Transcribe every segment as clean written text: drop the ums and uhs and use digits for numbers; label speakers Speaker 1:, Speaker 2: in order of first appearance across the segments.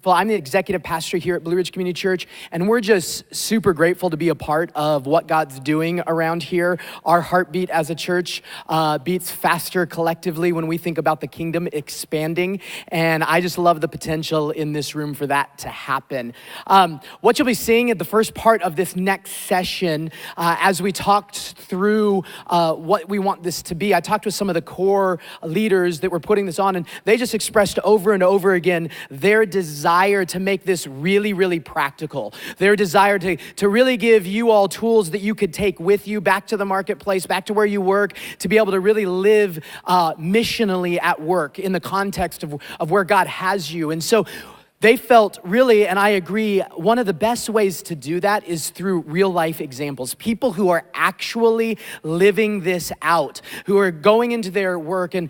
Speaker 1: Well, I'm the executive pastor here at Blue Ridge Community Church, and we're just super grateful to be a part of what God's doing around here. Our heartbeat as a church beats faster collectively when we think about the kingdom expanding, and I just love the potential in this room for that to happen. What you'll be seeing at the first part of this next session, as we talked through what we want this to be, I talked with some of the core leaders that were putting this on, and they just expressed over and over again their desire to make this really, really practical. Their desire to really give you all tools that you could take with you back to the marketplace, back to where you work, to be able to really live missionally at work in the context of where God has you. And so they felt really, and I agree, one of the best ways to do that is through real life examples. People who are actually living this out, who are going into their work and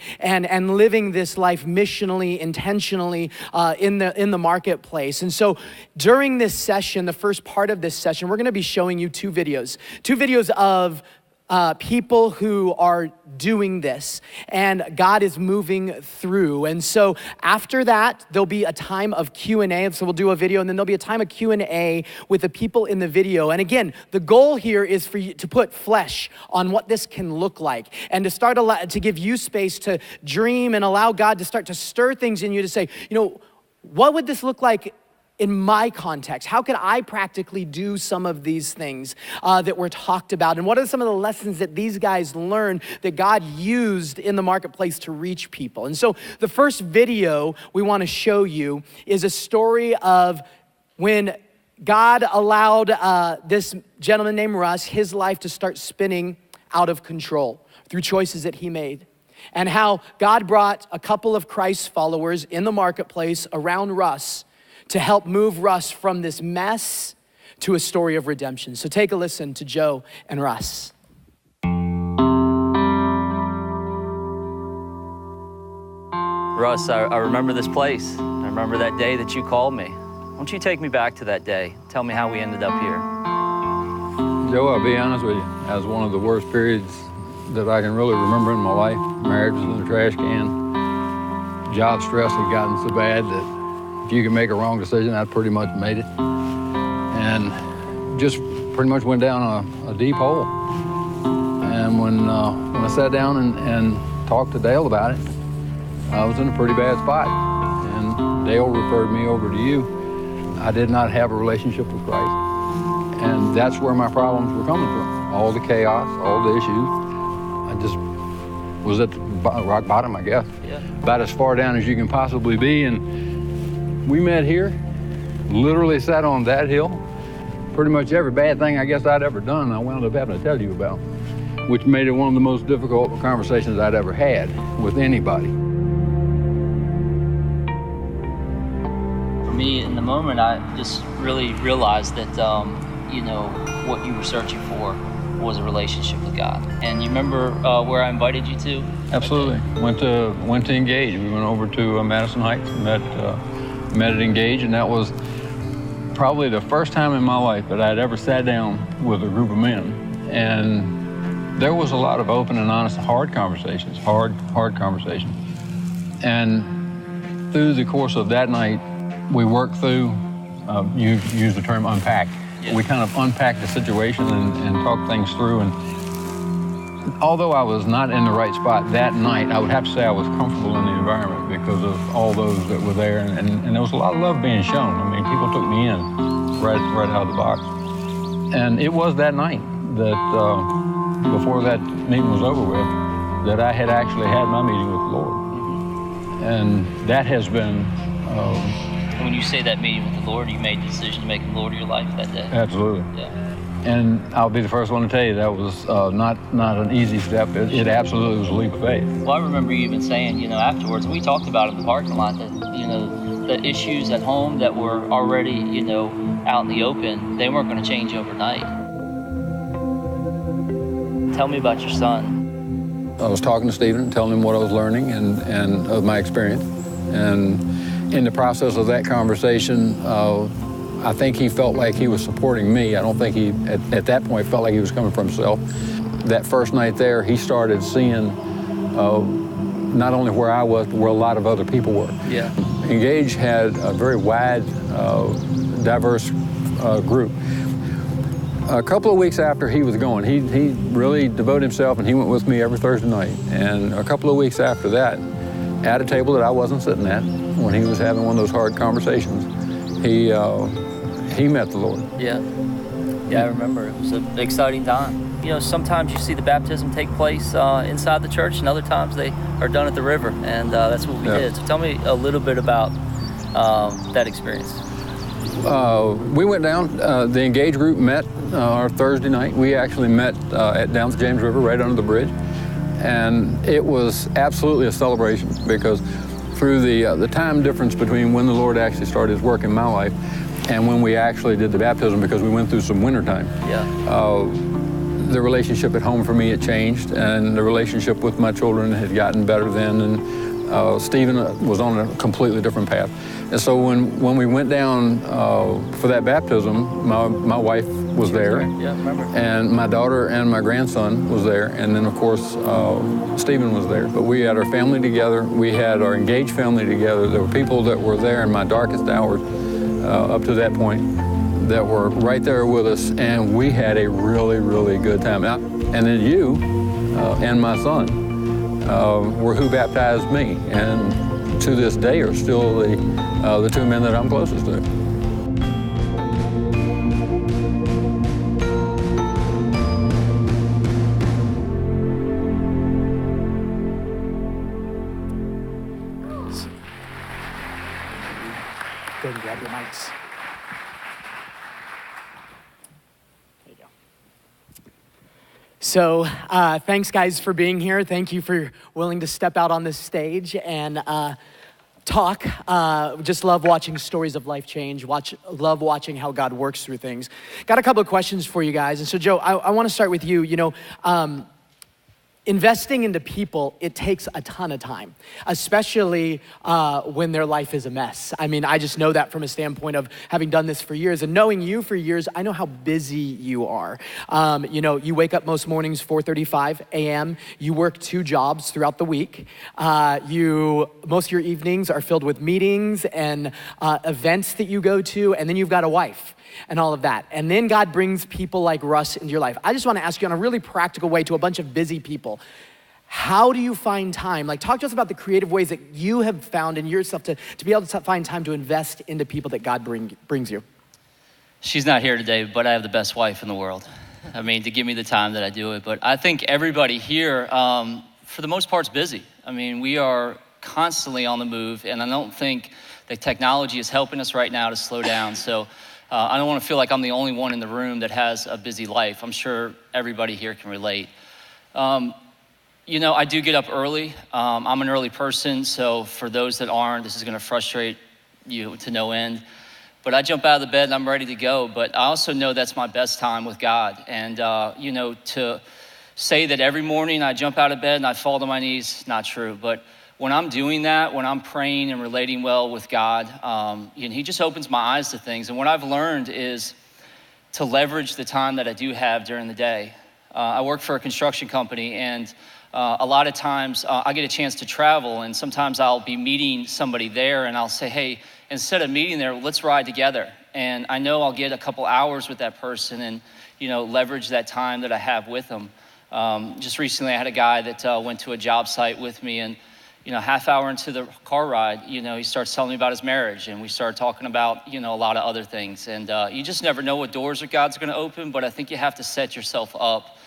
Speaker 1: living this life missionally, intentionally in the marketplace. And so during this session, the first part of this session, we're gonna be showing you two videos of people who are doing this, and God is moving through. And so after that, there'll be a time of Q&A. So we'll do a video, and then there'll be a time of Q&A with the people in the video. And again, the goal here is for you to put flesh on what this can look like, and to start to give you space to dream and allow God to start to stir things in you to say, you know, what would this look like in my context? How could I practically do some of these things that were talked about? And what are some of the lessons that these guys learned that God used in the marketplace to reach people? And so the first video we want to show you is a story of when God allowed this gentleman named Russ, his life to start spinning out of control through choices that he made. And how God brought a couple of Christ followers in the marketplace around Russ to help move Russ from this mess to a story of redemption. So take a listen to Joe and Russ.
Speaker 2: Russ, I remember this place. I remember that day that you called me. Why don't you take me back to that day? Tell me how we ended up here.
Speaker 3: Joe, I'll be honest with you, that was one of the worst periods that I can really remember in my life. Marriage was in the trash can. Job stress had gotten so bad that if you could make a wrong decision, I pretty much made it. And just pretty much went down a deep hole. And when I sat down and talked to Dale about it, I was in a pretty bad spot. And Dale referred me over to you. I did not have a relationship with Christ. And that's where my problems were coming from. All the chaos, all the issues. I just was at the rock bottom, I guess.
Speaker 2: Yeah.
Speaker 3: About as far down as you can possibly be. And we met here, literally sat on that hill. Pretty much every bad thing I guess I'd ever done, I wound up having to tell you about, which made it one of the most difficult conversations I'd ever had with anybody.
Speaker 2: For me, in the moment, I just really realized that, you know, what you were searching for was a relationship with God. And you remember where I invited you to?
Speaker 3: Absolutely. Went to Engage. We went over to Madison Heights, met at Engage, and that was probably the first time in my life that I'd ever sat down with a group of men. And there was a lot of open and honest, hard conversations. And through the course of that night, we worked through, you used the term unpack. Yeah. We kind of unpacked the situation and talked things through. And although I was not in the right spot that night, I would have to say I was comfortable in the environment because of all those that were there. And there was a lot of love being shown. I mean, people took me in right out of the box. And it was that night that, before that meeting was over with, that I had actually had my meeting with the Lord. Mm-hmm. And that has been...
Speaker 2: When you say that meeting with the Lord, you made the decision to make the Lord your life that day?
Speaker 3: Absolutely.
Speaker 2: Yeah.
Speaker 3: And I'll be the first one to tell you that was not an easy step. It absolutely was a leap of faith.
Speaker 2: Well, I remember you even saying, you know, afterwards, we talked about it in the parking lot, that, you know, the issues at home that were already, you know, out in the open, they weren't going to change overnight. Tell me about your son.
Speaker 3: I was talking to Stephen, telling him what I was learning and of my experience. And in the process of that conversation, I think he felt like he was supporting me. I don't think he, at that point, felt like he was coming from himself. That first night there, he started seeing not only where I was, but where a lot of other people were.
Speaker 2: Yeah.
Speaker 3: Engage had a very wide, diverse group. A couple of weeks after he was going, he really devoted himself, and he went with me every Thursday night. And a couple of weeks after that, at a table that I wasn't sitting at, when he was having one of those hard conversations, he met the Lord.
Speaker 2: Yeah, I remember. It was an exciting time. You know, sometimes you see the baptism take place inside the church, and other times they are done at the river, and that's what we did. So tell me a little bit about that experience.
Speaker 3: We went down, the Engage group met our Thursday night. We actually met down the James River, right under the bridge. And it was absolutely a celebration, because through the time difference between when the Lord actually started his work in my life and when we actually did the baptism, because we went through some winter time. The relationship at home for me had changed, and the relationship with my children had gotten better then, and Stephen was on a completely different path. And so when we went down for that baptism, my wife was there, and my daughter and my grandson was there, and then of course Stephen was there. But we had our family together, we had our Engaged family together. There were people that were there in my darkest hours up to that point that were right there with us, and we had a really, really good time. And then you and my son were who baptized me, and to this day are still the two men that I'm closest to.
Speaker 1: Go ahead and grab your mics. There you go. So thanks, guys, for being here. Thank you for willing to step out on this stage and talk. Just love watching stories of life change. Love watching how God works through things. Got a couple of questions for you guys. And so, Joe, I want to start with you. You know, investing into people, it takes a ton of time, especially when their life is a mess. I mean, I just know that from a standpoint of having done this for years and knowing you for years. I know how busy you are. You know, you wake up most mornings 4:35 a.m. You work 2 jobs throughout the week. Most of your evenings are filled with meetings and events that you go to, and then you've got a wife and all of that. And then God brings people like Russ into your life. I just want to ask you on a really practical way to a bunch of busy people, how do you find time? Like, talk to us about the creative ways that you have found in yourself to be able to find time to invest into people that God brings you.
Speaker 2: She's not here today, but I have the best wife in the world. I mean, to give me the time that I do it. But I think everybody here, for the most part, is busy. I mean, we are constantly on the move, and I don't think that technology is helping us right now to slow down. So I don't want to feel like I'm the only one in the room that has a busy life. I'm sure everybody here can relate. You know, I do get up early. I'm an early person, so for those that aren't, this is going to frustrate you to no end. But I jump out of the bed and I'm ready to go. But I also know that's my best time with God. And, you know, to say that every morning I jump out of bed and I fall to my knees, not true. But when I'm doing that, when I'm praying and relating well with God, you know, he just opens my eyes to things. And what I've learned is to leverage the time that I do have during the day. I work for a construction company, and a lot of times I get a chance to travel, and sometimes I'll be meeting somebody there, and I'll say, hey, instead of meeting there, let's ride together. And I know I'll get a couple hours with that person and, you know, leverage that time that I have with them. Just recently I had a guy that went to a job site with me, and you know, half hour into the car ride, you know, he starts telling me about his marriage, and we started talking about, you know, a lot of other things. And you just never know what doors that God's gonna open, but I think you have to set yourself up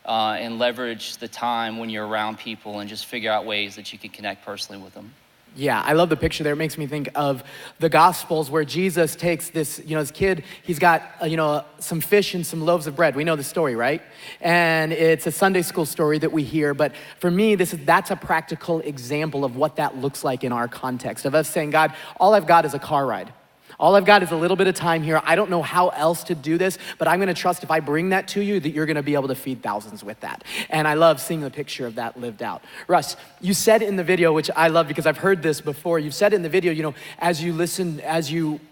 Speaker 2: and leverage the time when you're around people and just figure out ways that you can connect personally with them.
Speaker 1: Yeah, I love the picture there. It makes me think of the Gospels where Jesus takes this, you know, his kid, he's got, you know, some fish and some loaves of bread. We know the story, right? And it's a Sunday school story that we hear. But for me, that's a practical example of what that looks like in our context of us saying, God, all I've got is a car ride. All I've got is a little bit of time here. I don't know how else to do this, but I'm gonna trust if I bring that to you that you're gonna be able to feed thousands with that. And I love seeing the picture of that lived out. Russ, you said in the video, which I love because I've heard this before, you've said in the video, you know,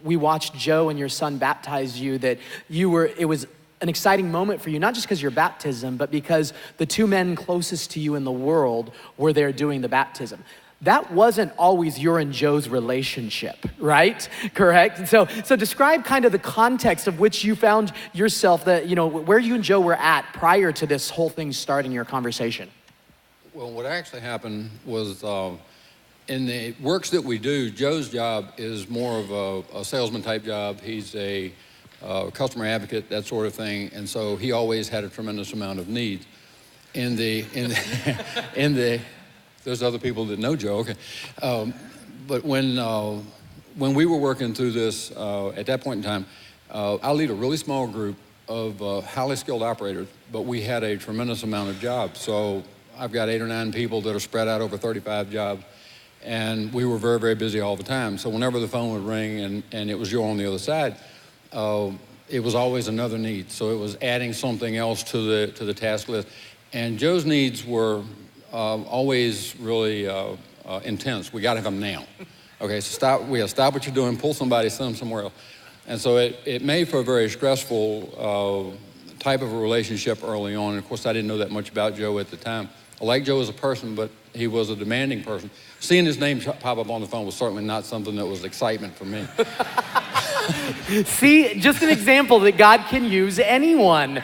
Speaker 1: we watched Joe and your son baptize you, that it was an exciting moment for you, not just because of your baptism, but because the 2 men closest to you in the world were there doing the baptism. that wasn't always your and Joe's relationship, right? Correct? And so describe kind of the context of which you found yourself, that, where you and Joe were at prior to this whole thing starting your conversation.
Speaker 3: Well, what actually happened was in the works that we do, Joe's job is more of a salesman type job. He's a customer advocate, that sort of thing, and so he always had a tremendous amount of needs. In the there's other people that know Joe, okay. But when we were working through this, at that point in time, I lead a really small group of highly skilled operators, but we had a tremendous amount of jobs. So I've got 8 or 9 people that are spread out over 35 jobs, and we were very, very busy all the time. So whenever the phone would ring and it was Joe on the other side, it was always another need. So it was adding something else to the task list. And Joe's needs were always really intense. We got to have them now. Okay, so stop what you're doing, pull somebody, send them somewhere else. And so it made for a very stressful type of a relationship early on. And of course, I didn't know that much about Joe at the time. I like Joe as a person, but he was a demanding person. Seeing his name pop up on the phone was certainly not something that was excitement for me.
Speaker 1: See, just an example that God can use anyone,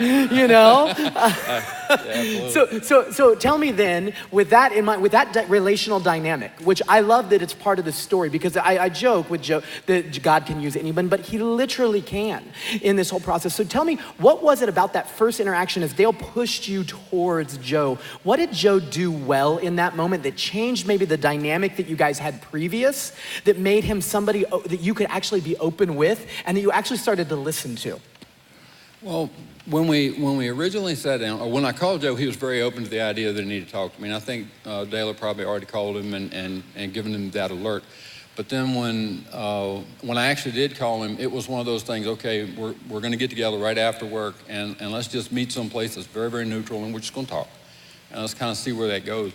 Speaker 1: So tell me then, with that in mind, with that relational dynamic, which I love that it's part of the story, because I joke with Joe that God can use anyone, but he literally can in this whole process. So tell me, what was it about that first interaction as Dale pushed you towards Joe? What did Joe do well in that moment that changed maybe the dynamic that you guys had previous, that made him somebody that you could actually be open with and that you actually started to listen to?
Speaker 3: Well, when we originally sat down, or when I called Joe, he was very open to the idea that he needed to talk to me. And I think Dale had probably already called him and given him that alert. But then when I actually did call him, it was one of those things, okay, we're going to get together right after work and let's just meet someplace that's very, very neutral, and we're just going to talk. And let's kind of see where that goes.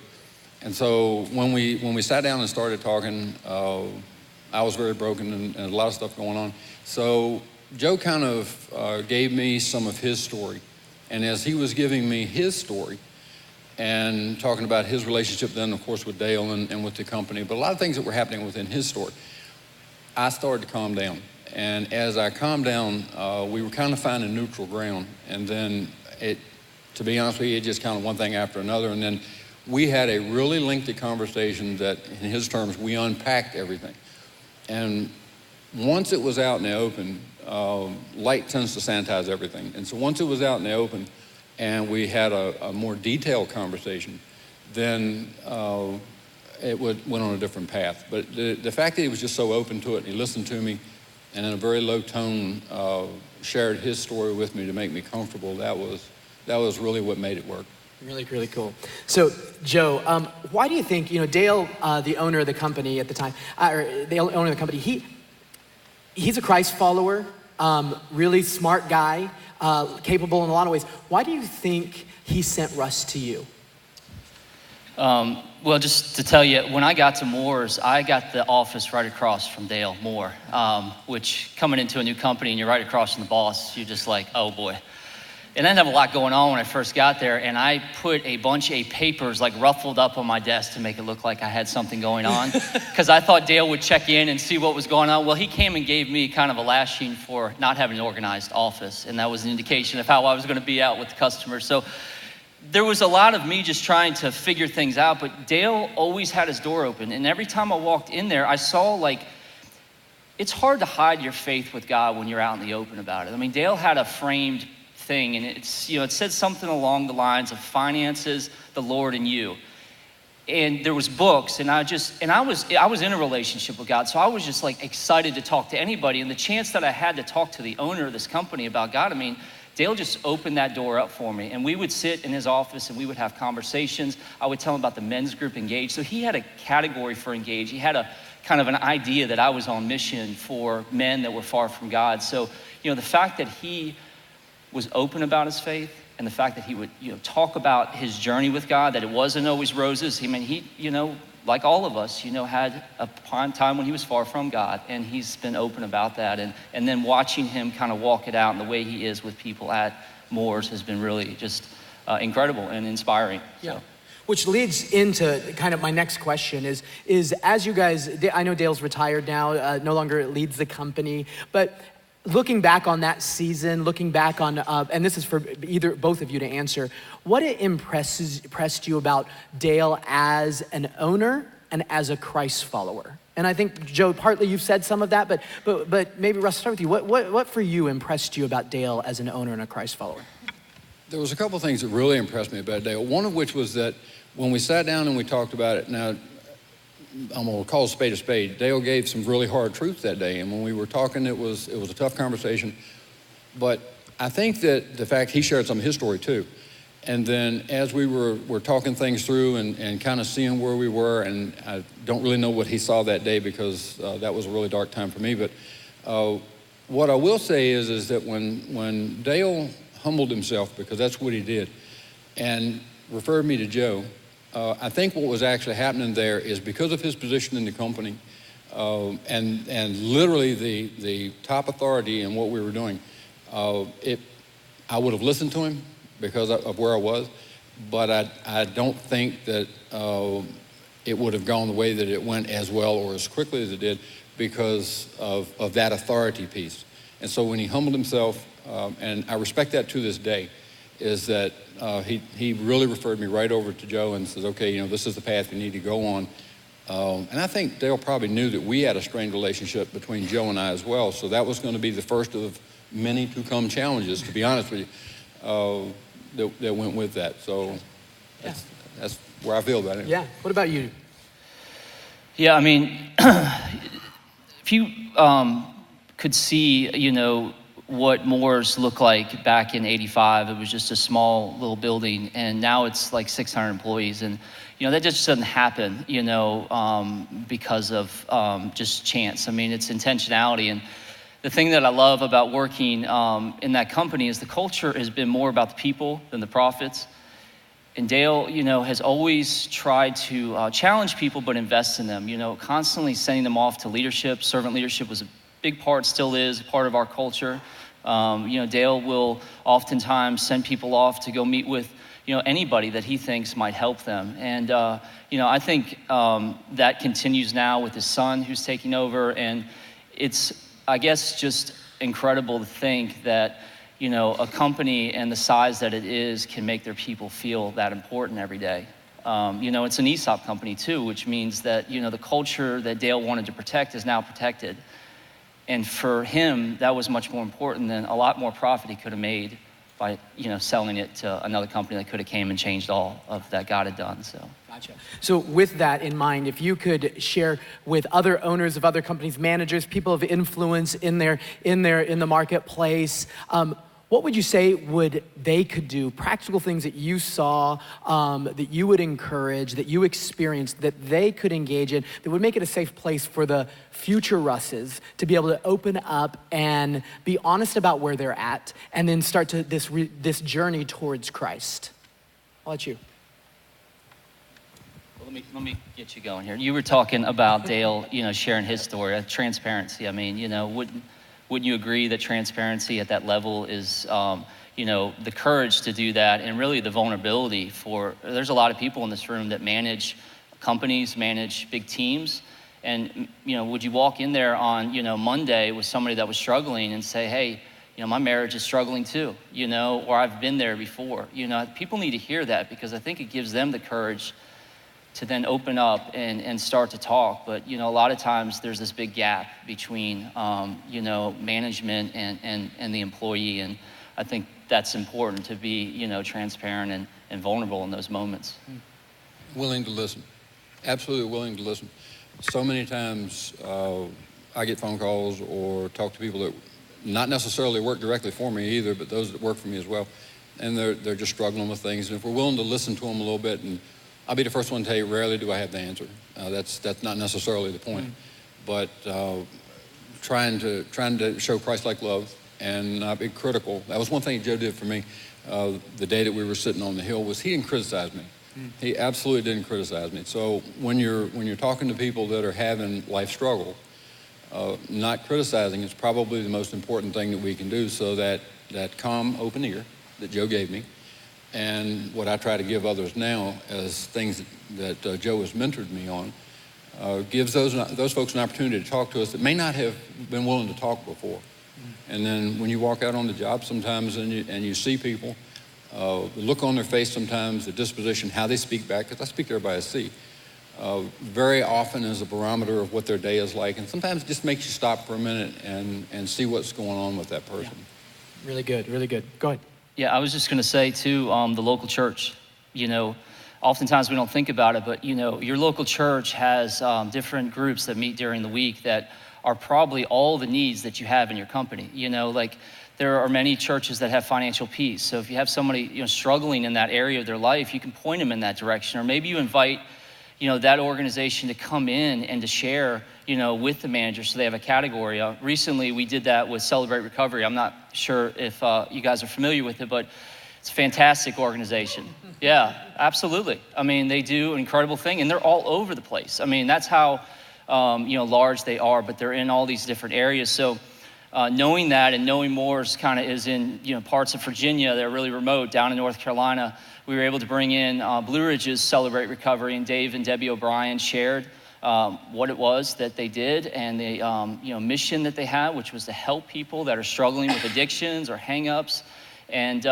Speaker 3: And so when we sat down and started talking, I was very broken and a lot of stuff going on. So Joe kind of gave me some of his story. And as he was giving me his story and talking about his relationship then, of course, with Dale and with the company, but a lot of things that were happening within his story, I started to calm down. And as I calmed down, we were kind of finding neutral ground. And then to be honest with you, it just kind of one thing after another. And then we had a really lengthy conversation that, in his terms, we unpacked everything. And once it was out in the open, light tends to sanitize everything. And so once it was out in the open and we had a more detailed conversation, then it went on a different path. But the fact that he was just so open to it, and he listened to me, and in a very low tone shared his story with me to make me comfortable, that was really what made it work.
Speaker 1: Really, really cool. So, Joe, why do you think, Dale, the owner of the company at the time, or the owner of the company, he's a Christ follower, really smart guy, capable in a lot of ways. Why do you think he sent Russ to you?
Speaker 2: Well, just to tell you, when I got to Moore's, I got the office right across from Dale Moore, which coming into a new company and you're right across from the boss, you're just like, oh boy. And I didn't have a lot going on when I first got there, and I put a bunch of papers like ruffled up on my desk to make it look like I had something going on, because I thought Dale would check in and see what was going on. Well, he came and gave me kind of a lashing for not having an organized office, and that was an indication of how I was going to be out with the customers. So there was a lot of me just trying to figure things out, but Dale always had his door open, and every time I walked in there, I saw it's hard to hide your faith with God when you're out in the open about it. I mean, Dale had a framed thing, and it said something along the lines of finances, the Lord, and you. And there was books, and I was in a relationship with God, so I was just excited to talk to anybody. And the chance that I had to talk to the owner of this company about God, I mean, Dale just opened that door up for me, and we would sit in his office and we would have conversations. I would tell him about the men's group Engage. So he had a category for Engage. He had a kind of an idea that I was on mission for men that were far from God. So, the fact that he was open about his faith, and the fact that he would, talk about his journey with God, that it wasn't always roses. I mean, he, like all of us, had a time when he was far from God, and he's been open about that. And then watching him kind of walk it out in the way he is with people at Moore's has been really just incredible and inspiring.
Speaker 1: Yeah.
Speaker 2: So.
Speaker 1: Which leads into kind of my next question is as you guys, I know Dale's retired now, no longer leads the company, but looking back on that season, looking back on, and this is for both of you to answer, what impressed you about Dale as an owner and as a Christ follower? And I think, Joe, partly you've said some of that, but maybe Russ, start with you. What for you impressed you about Dale as an owner and a Christ follower?
Speaker 3: There was a couple things that really impressed me about Dale. One of which was that when we sat down and we talked about it, now I'm gonna call a spade. Dale gave some really hard truths that day, and when we were talking, it was a tough conversation. But I think that the fact he shared some of his story too, and then as we were talking things through and kind of seeing where we were, and I don't really know what he saw that day because that was a really dark time for me. But what I will say is that when Dale humbled himself, because that's what he did, and referred me to Joe, I think what was actually happening there is because of his position in the company and literally the top authority in what we were doing, I would have listened to him because of where I was, but I don't think that it would have gone the way that it went as well or as quickly as it did because of that authority piece. And so when he humbled himself, and I respect that to this day, is that he really referred me right over to Joe and says, okay, this is the path you need to go on. And I think Dale probably knew that we had a strained relationship between Joe and I as well, so that was going to be the first of many to come challenges, to be honest with you, that went with that. So that's where I feel about it.
Speaker 1: Yeah, what about you?
Speaker 2: Yeah, I mean, if you could see, what Moore's looked like back in '85, it was just a small little building, and now it's like 600 employees, and that just doesn't happen, because of just chance. I mean, it's intentionality, and the thing that I love about working in that company is the culture has been more about the people than the profits. And Dale, has always tried to challenge people but invest in them, constantly sending them off to leadership. Servant leadership was a big part, still is a part of our culture. Dale will oftentimes send people off to go meet with, anybody that he thinks might help them. And, I think that continues now with his son who's taking over. And it's, I guess, just incredible to think that, a company and the size that it is can make their people feel that important every day. It's an ESOP company too, which means that, the culture that Dale wanted to protect is now protected. And for him, that was much more important than a lot more profit he could have made by, selling it to another company that could have came and changed all of that God had done. So.
Speaker 1: Gotcha. So with that in mind, if you could share with other owners of other companies, managers, people of influence in the marketplace, what would you say they could do, practical things that you saw, that you would encourage, that you experienced, that they could engage in, that would make it a safe place for the future Russes to be able to open up and be honest about where they're at, and then start to this journey towards Christ? I'll let you.
Speaker 2: Well, let me get you going here. You were talking about Dale, sharing his story, transparency. I mean, wouldn't you agree that transparency at that level is, the courage to do that, and really the vulnerability there's a lot of people in this room that manage companies, manage big teams, and, would you walk in there on, Monday with somebody that was struggling and say, hey, my marriage is struggling too, or I've been there before. People need to hear that, because I think it gives them the courage to then open up and start to talk. But, a lot of times there's this big gap between, management and the employee. And I think that's important to be, transparent and vulnerable in those moments.
Speaker 3: Willing to listen, absolutely willing to listen. So many times I get phone calls or talk to people that not necessarily work directly for me either, but those that work for me as well. And they're just struggling with things. And if we're willing to listen to them a little bit, and I'll be the first one to tell you, rarely do I have the answer. That's not necessarily the point. But trying to show Christ-like love and not be critical. That was one thing Joe did for me the day that we were sitting on the hill, was he didn't criticize me. He absolutely didn't criticize me. So when you're talking to people that are having life struggle, not criticizing is probably the most important thing that we can do, so that calm, open ear that Joe gave me, And what I try to give others now as things that Joe has mentored me on, gives those folks an opportunity to talk to us that may not have been willing to talk before. And then when you walk out on the job sometimes and you see people, the look on their face sometimes, the disposition, how they speak back, because I speak to everybody I see, very often is a barometer of what their day is like. And sometimes it just makes you stop for a minute and see what's going on with that person.
Speaker 1: Yeah. Really good, really good. Go ahead.
Speaker 2: Yeah, I was just gonna say too, the local church, oftentimes we don't think about it, but your local church has different groups that meet during the week that are probably all the needs that you have in your company. Like there are many churches that have financial peace. So if you have somebody struggling in that area of their life, you can point them in that direction. Or maybe you invite that organization to come in and to share with the manager so they have a category. Recently we did that with Celebrate Recovery. I'm not sure if you guys are familiar with it, but it's a fantastic organization. Yeah, absolutely. I mean, they do an incredible thing, and they're all over the place. I mean, that's how large they are, but they're in all these different areas. So knowing that and knowing more is in parts of Virginia that are really remote. Down in North Carolina, we were able to bring in Blue Ridge's Celebrate Recovery, and Dave and Debbie O'Brien shared what it was that they did and the mission that they had, which was to help people that are struggling with addictions or hang-ups. And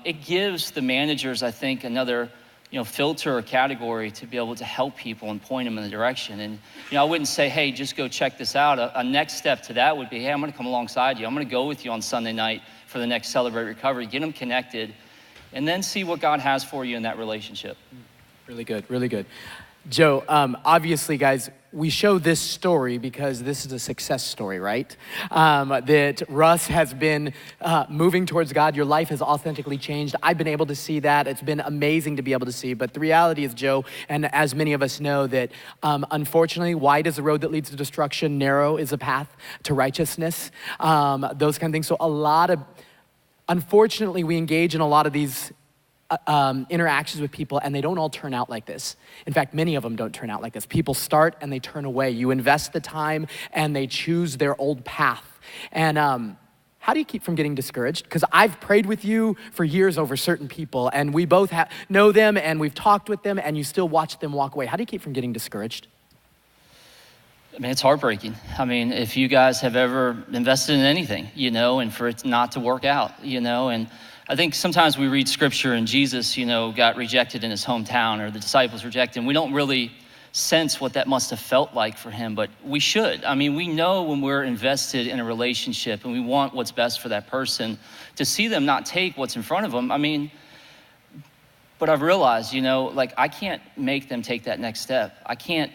Speaker 2: it gives the managers, I think, another filter or category to be able to help people and point them in the direction. And I wouldn't say, hey, just go check this out. A next step to that would be, hey, I'm gonna come alongside you. I'm gonna go with you on Sunday night for the next Celebrate Recovery, get them connected, and then see what God has for you in that relationship.
Speaker 1: Really good, really good. Joe, obviously, guys, we show this story because this is a success story, right? That Russ has been moving towards God. Your life has authentically changed. I've been able to see that. It's been amazing to be able to see. But the reality is, Joe, and as many of us know, that unfortunately, wide is the road that leads to destruction, narrow is a path to righteousness, those kind of things. So unfortunately, we engage in a lot of these interactions with people, and they don't all turn out like this. In fact, many of them don't turn out like this. People start and they turn away. You invest the time and they choose their old path. And how do you keep from getting discouraged? Because I've prayed with you for years over certain people, and we both know them, and we've talked with them, and you still watch them walk away. How do you keep from getting discouraged?
Speaker 2: I mean, it's heartbreaking. I mean, if you guys have ever invested in anything, and for it not to work out, and I think sometimes we read scripture and Jesus, got rejected in his hometown, or the disciples rejected him. We don't really sense what that must have felt like for him, but we should. I mean, we know when we're invested in a relationship and we want what's best for that person, to see them not take what's in front of them. I mean, but I've realized, I can't make them take that next step. I can't,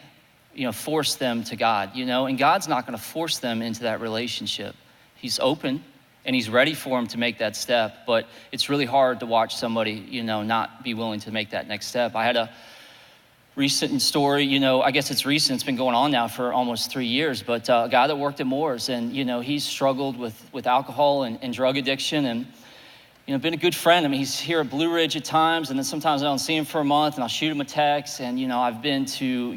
Speaker 2: force them to God, and God's not gonna force them into that relationship. He's open and he's ready for them to make that step, but it's really hard to watch somebody, not be willing to make that next step. I had a recent story, I guess it's recent, it's been going on now for almost 3 years, but a guy that worked at Moore's, and he's struggled with alcohol and drug addiction, and been a good friend. I mean, he's here at Blue Ridge at times, and then sometimes I don't see him for a month, and I'll shoot him a text, and I've been to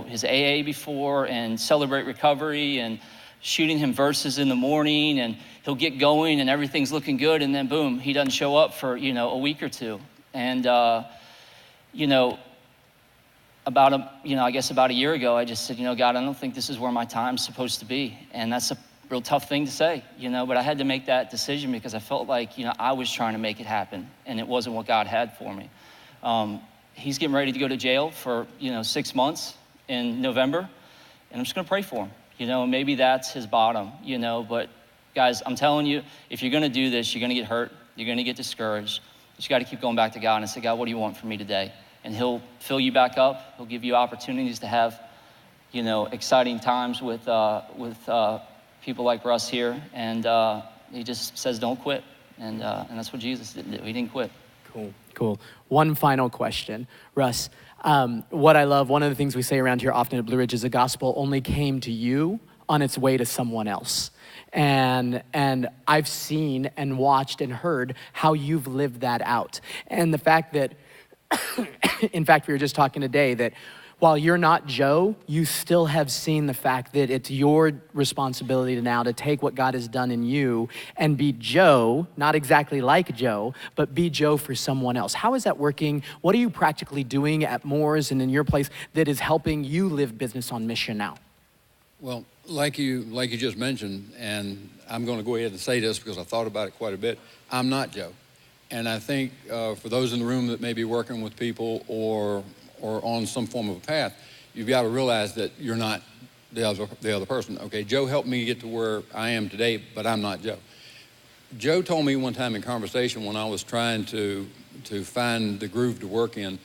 Speaker 2: his AA before and Celebrate Recovery, and shooting him verses in the morning, and he'll get going and everything's looking good, and then boom, he doesn't show up for a week or two. And about a year ago, I just said, God, I don't think this is where my time's supposed to be. And that's a real tough thing to say, but I had to make that decision because I felt like, I was trying to make it happen, and it wasn't what God had for me. He's getting ready to go to jail for 6 months in November, and I'm just gonna pray for him. Maybe that's his bottom, but guys, I'm telling you, if you're gonna do this, you're gonna get hurt, you're gonna get discouraged. You just gotta keep going back to God and say, God, what do you want from me today? And he'll fill you back up. He'll give you opportunities to have, exciting times with people like Russ here. And he just says, don't quit. And that's what Jesus didn't do. He didn't quit.
Speaker 1: Cool. One final question. Russ, what I love, one of the things we say around here often at Blue Ridge is the gospel only came to you on its way to someone else. And I've seen and watched and heard how you've lived that out. And the fact that, in fact, we were just talking today that while you're not Joe, you still have seen the fact that it's your responsibility now to take what God has done in you and be Joe, not exactly like Joe, but be Joe for someone else. How is that working? What are you practically doing at Moore's and in your place that is helping you live business on mission now?
Speaker 3: Well, like you just mentioned, and I'm going to go ahead and say this because I thought about it quite a bit, I'm not Joe. And I think for those in the room that may be working with people or on some form of a path, you've got to realize that you're not the other person. Okay, Joe helped me get to where I am today, but I'm not Joe. Joe told me one time in conversation when I was trying to find the groove to work in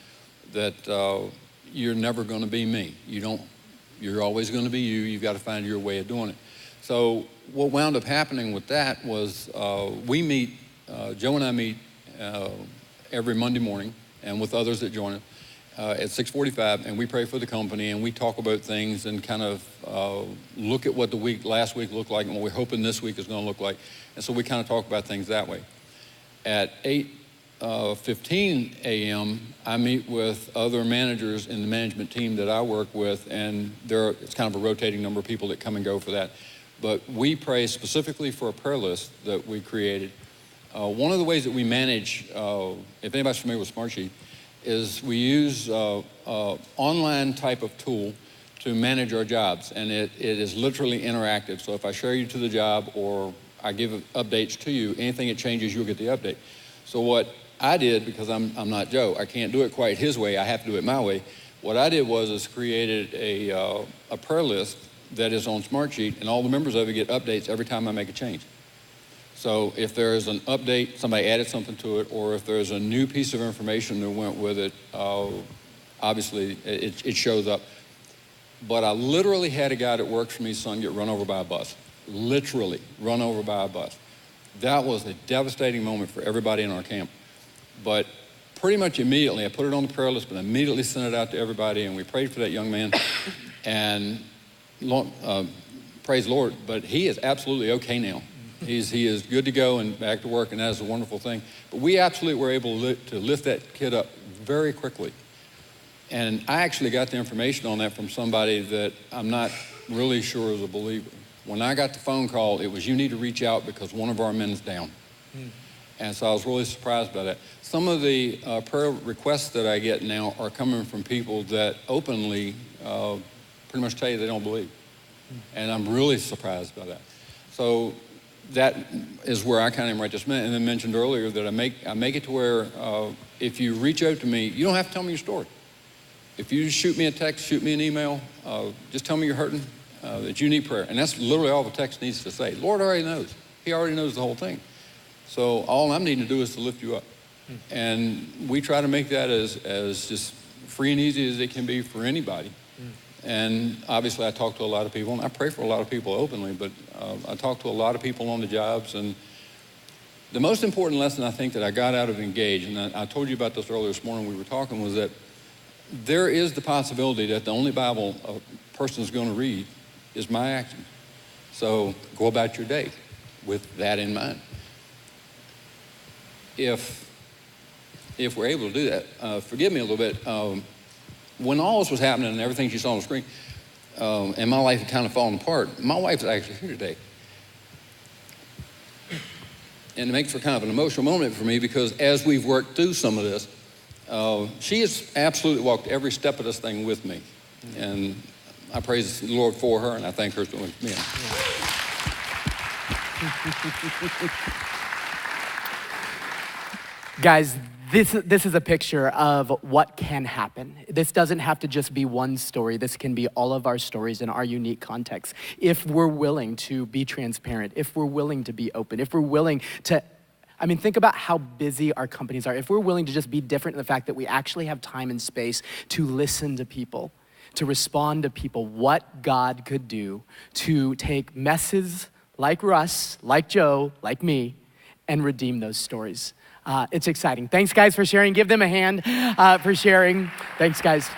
Speaker 3: that you're never going to be me. You're always going to be you. You've got to find your way of doing it. So what wound up happening with that was we meet, Joe and I meet every Monday morning, and with others that join us, at 6:45, and we pray for the company, and we talk about things and kind of look at what the last week looked like and what we're hoping this week is going to look like. And so we kind of talk about things that way. At 8:15 a.m., I meet with other managers in the management team that I work with, and it's kind of a rotating number of people that come and go for that. But we pray specifically for a prayer list that we created. One of the ways that we manage, if anybody's familiar with Smartsheet, is we use online type of tool to manage our jobs, and it is literally interactive. So if I share you to the job or I give updates to you, anything that changes, you'll get the update. So what I did, because I'm not Joe, I can't do it quite his way, I have to do it my way. What I did was created a prayer list that is on Smartsheet, and all the members of it get updates every time I make a change. So if there's an update, somebody added something to it, or if there's a new piece of information that went with it, obviously it shows up. But I literally had a guy that works for me, son, get run over by a bus. Literally run over by a bus. That was a devastating moment for everybody in our camp. But pretty much immediately, I put it on the prayer list, but immediately sent it out to everybody, and we prayed for that young man. And praise the Lord, but he is absolutely okay now. He is good to go and back to work, and that is a wonderful thing. But we absolutely were able to lift that kid up very quickly. And I actually got the information on that from somebody that I'm not really sure is a believer. When I got the phone call, it was, you need to reach out because one of our men is down. And so I was really surprised by that. Some of the prayer requests that I get now are coming from people that openly pretty much tell you they don't believe. And I'm really surprised by that. So that is where I kind of am right this minute. And then mentioned earlier that I make it to where if you reach out to me, you don't have to tell me your story. If you just shoot me a text, shoot me an email, just tell me you're hurting, that you need prayer. And that's literally all the text needs to say. Lord already knows. He already knows the whole thing. So all I'm needing to do is to lift you up. And we try to make that as just free and easy as it can be for anybody. And obviously I talk to a lot of people, and I pray for a lot of people openly, but I talk to a lot of people on the jobs. And the most important lesson I think that I got out of Engage, and I told you about this earlier this morning we were talking, was that there is the possibility that the only Bible a person is going to read is my action. So go about your day with that in mind. If we're able to do that, forgive me a little bit. When all this was happening and everything you saw on the screen, and my life had kind of fallen apart, my wife's actually here today. And it makes for kind of an emotional moment for me because as we've worked through some of this, she has absolutely walked every step of this thing with me. And I praise the Lord for her, and I thank her for me.
Speaker 1: Guys, this is a picture of what can happen. This doesn't have to just be one story. This can be all of our stories in our unique context. If we're willing to be transparent, if we're willing to be open, if we're willing to, think about how busy our companies are. If we're willing to just be different in the fact that we actually have time and space to listen to people, to respond to people, what God could do to take messes like Russ, like Joe, like me, and redeem those stories. It's exciting. Thanks, guys, for sharing. Give them a hand for sharing. Thanks, guys.